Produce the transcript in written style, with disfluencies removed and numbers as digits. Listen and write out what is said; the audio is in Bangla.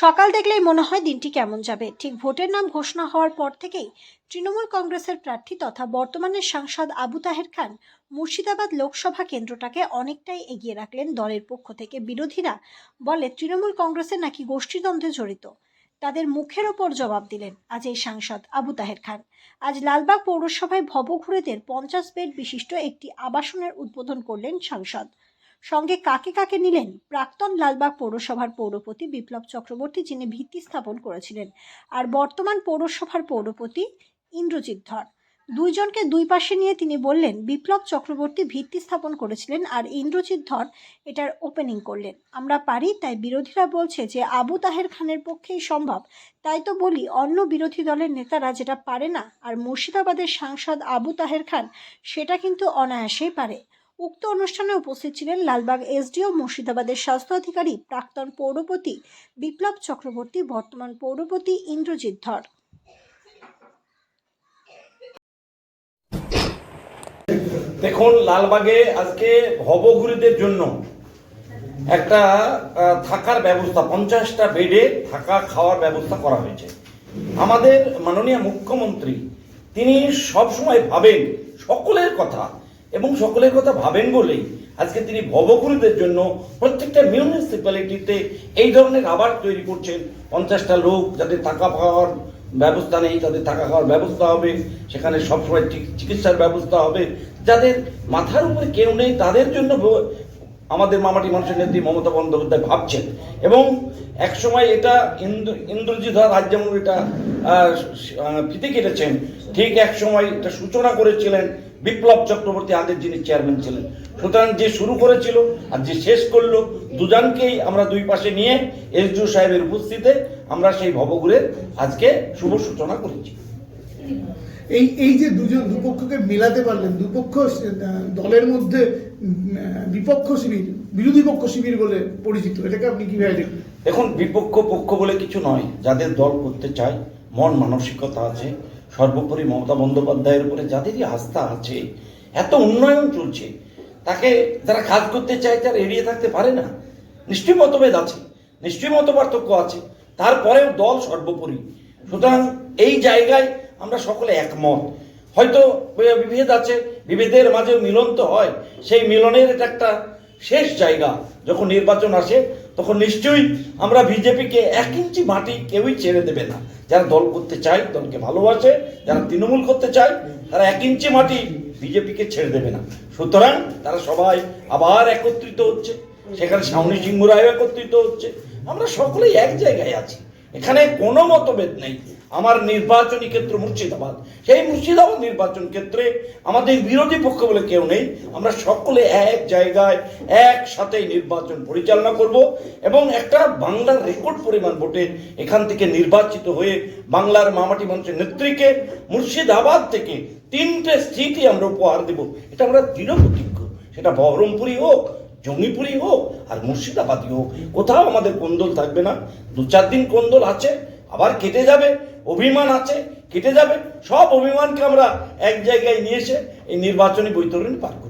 সকাল দেখলেই মনে হয় দিনটি কেমন যাবে। ঠিক ভোটের নাম ঘোষণা হওয়ার পর থেকেই তৃণমূল কংগ্রেসের প্রার্থী তথা বর্তমানের সাংসদ আবু তাহের খান মুর্শিদাবাদ লোকসভা কেন্দ্রটাকে অনেকটাই এগিয়ে রাখলেন। দলের পক্ষ থেকে বিরোধীরা বলে তৃণমূল কংগ্রেসের নাকি গোষ্ঠীদ্বন্দ্বে জড়িত। তাদের মুখের ওপর জবাব দিলেন আজ এই সাংসদ আবু তাহের খান। আজ লালবাগ পৌরসভায় ভবঘুরেদের 50 বেড বিশিষ্ট একটি আবাসনের উদ্বোধন করলেন সাংসদ। সঙ্গে কাকে কাকে নিলেন? প্রাক্তন লালবাগ পৌরসভার পৌরপতি বিপ্লব চক্রবর্তী, যিনি ভিত্তি স্থাপন করেছিলেন, আর বর্তমান পৌরসভার পৌরপতি ইন্দ্রজিৎ ধর। দুইজনকে দুই পাশে নিয়ে তিনি বললেন, বিপ্লব চক্রবর্তী ভিত্তি স্থাপন করেছিলেন আর ইন্দ্রজিৎ ধর এটার ওপেনিং করলেন। আমরা পারি, তাই বিরোধীরা বলছে যে আবু তাহের খানের পক্ষেই সম্ভব। তাই তো বলি, অন্য বিরোধী দলের নেতারা যেটা পারে না, আর মুর্শিদাবাদের সাংসদ আবু তাহের খান সেটা কিন্তু অনায়াসেই পারে। উক্ত অনুষ্ঠানে উপস্থিত ছিলেন লালবাগ এসডিও, মুর্শিদাবাদের স্বাস্থ্য অধিকারী, প্রাক্তন পৌরপতি বিপ্লব চক্রবর্তী, বর্তমান পৌরপতি ইন্দ্রজিৎ ধর। দেখুন, লালবাগে আজকে ভবঘুরিদের জন্য একটা থাকার ব্যবস্থা, 50টা বেডে থাকা খাওয়ার ব্যবস্থা করা হয়েছে। আমাদের মাননীয় মুখ্যমন্ত্রী তিনি সবসময় ভাবেন সকলের কথা, এবং সকলের কথা ভাবেন বলেই আজকে তিনি ভবঘুরিদের জন্য প্রত্যেকটা মিউনিসিপ্যালিটিতে এই ধরনের আবাস তৈরি করছেন। 50টা লোক যাদের থাকা খাওয়ার ব্যবস্থা নেই তাদের থাকা খাওয়ার ব্যবস্থা হবে, সেখানে সবসময় চিকিৎসার ব্যবস্থা হবে। যাদের মাথার উপরে কেউ নেই তাদের জন্য আমাদের মামাটি মানুষের নেত্রী মমতা বন্দ্যোপাধ্যায় ভাবছেন। এবং একসময় এটা ইন্দ্রজিৎ ধর আজ যেমন এটা ফিতে কেটেছেন, ঠিক একসময় এটা সূচনা করেছিলেন বিপ্লব চক্রবর্তী, আগের যিনি চেয়ারম্যান ছিলেন। সুতরাং যে শুরু করেছিল আর যে শেষ করলো, দুজনকেই আমরা দুই পাশে নিয়ে এসডিও সাহেবের উপস্থিতিতে আমরা সেই ভবঘুরের আজকে শুভ সূচনা করেছি। এই যে দুপক্ষকে মেলাতে পারলেন, দুপক্ষ দলের মধ্যে বিপক্ষ শিবির, বিরোধী পক্ষ শিবির বলে পরিচিত, এটাকে আপনি কিভাবে দেখবেন? দেখুন, বিপক্ষ পক্ষ বলে কিছু নয়, যাদের দল করতে চায়, মন মানসিকতা আছে, সর্বোপরি মমতা বন্দ্যোপাধ্যায়ের উপরে যাদেরই আস্থা আছে, এত উন্নয়ন চলছে, তাকে যারা কাজ করতে চায় তারা এড়িয়ে থাকতে পারে না। নিশ্চয়ই মতভেদ আছে, নিশ্চয়ই মত পার্থক্য আছে, তারপরেও দল সর্বোপরি। সুতরাং এই জায়গায় আমরা সকলে একমত। হয়তো বিভেদ আছে, বিভেদের মাঝেও মিলন তো হয়, সেই মিলনের এটা একটা শেষ জায়গা। যখন নির্বাচন আসে তখন নিশ্চয়ই আমরা বিজেপিকে 1 ইঞ্চি মাটি কেউই ছেড়ে দেবে না। যারা দল করতে চায়, দলকে ভালোবাসে, যারা তৃণমূল করতে চায়, তারা 1 ইঞ্চি মাটি বিজেপিকে ছেড়ে দেবে না। সুতরাং তারা সবাই আবার একত্রিত হচ্ছে, সেখানে সাউনি সিংহ রায় একত্রিত হচ্ছে, আমরা সকলেই এক জায়গায় আছি, এখানে কোনো মতভেদ নেই। আমার নির্বাচনী ক্ষেত্র মুর্শিদাবাদ, সেই মুর্শিদাবাদ নির্বাচন ক্ষেত্রে আমাদের বিরোধী পক্ষ বলে কেউ নেই। আমরা সকলে এক জায়গায় একসাথে নির্বাচন পরিচালনা করব এবং একটা বাংলার রেকর্ড পরিমাণ ভোটে এখান থেকে নির্বাচিত হয়ে বাংলার মামাটি মানুষের নেত্রীকে মুর্শিদাবাদ থেকে 3টে সিটই আমরা উপহার দেব। এটা আমরা দৃঢ় প্রতিজ্ঞ। সেটা বহরমপুরই হোক, জঙ্গিপুরই হোক, আর মুর্শিদাবাদই হোক, কোথাও আমাদের কোন্দল থাকবে না। 2-4 দিন কোন্দল আছে, আবার কেটে যাবে, অভিমান আছে, কেটে যাবে, সব অভিমানকে আমরা এক জায়গায় নিয়ে এসে এই নির্বাচনী বৈতরণী পার করব।